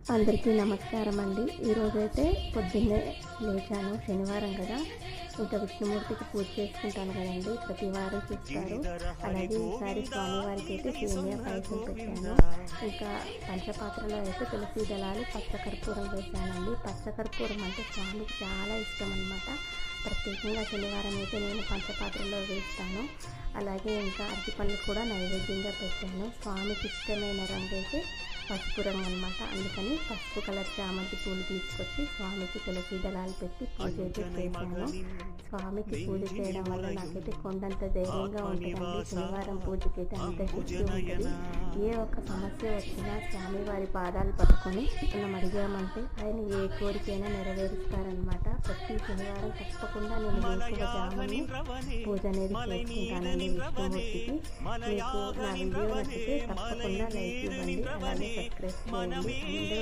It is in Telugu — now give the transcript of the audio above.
అందరికీ నమస్కారం అండి. ఈరోజైతే పొద్దున్నే లేచాను, శనివారం కదా, ఇంకా విష్ణుమూర్తికి పూజ చేసుకుంటాను కదండి, ప్రతి వారం చేస్తారు. అలాగే ఈసారి స్వామివారికి అయితే సేమియా పాయసం పెట్టాను. ఇంకా పంచపాత్రలో అయితే తులసి దళాలు పచ్చకర్పూరం వేసానండి. పచ్చకర్పూరం అంటే స్వామికి చాలా ఇష్టం అన్నమాట. ప్రత్యేకంగా శనివారం అయితే నేను పంచపాత్రలో వేస్తాను. అలాగే ఇంకా అరటిపళ్ళు కూడా నైవేద్యంగా పెట్టాను. స్వామికి ఇష్టమైన రంగు అయితే పసుపు రంగు అనమాట. అందుకని పసుపు కలర్ చామంతి పూలు తీసుకొచ్చి స్వామికి తులసి దళాలు పెట్టి పూజ అయితే చేశాను. స్వామికి పూజ చేయడం వల్ల నాకైతే కొండంత ధైర్యంగా ఉంటుందండి. శనివారం పూజకైతే అంత శక్తి ఉంటుంది. ఏ ఒక్క సమస్య వచ్చినా స్వామివారి పాదాలు పట్టుకొని మనం అడిగామంటే ఆయన ఏ కోరికైనా నెరవేరుస్తారనమాట. ప్రతి శనివారం తప్పకుండా నేను వేకువజామున పూజ అనేది చేసుకుంటానండి విష్ణుమూర్తికి. మీకు నా వీడియో నచ్చితే తప్పకుండా లైక్ ఇవ్వండి, అలాగే సబ్స్క్రైబ్ చేయండి.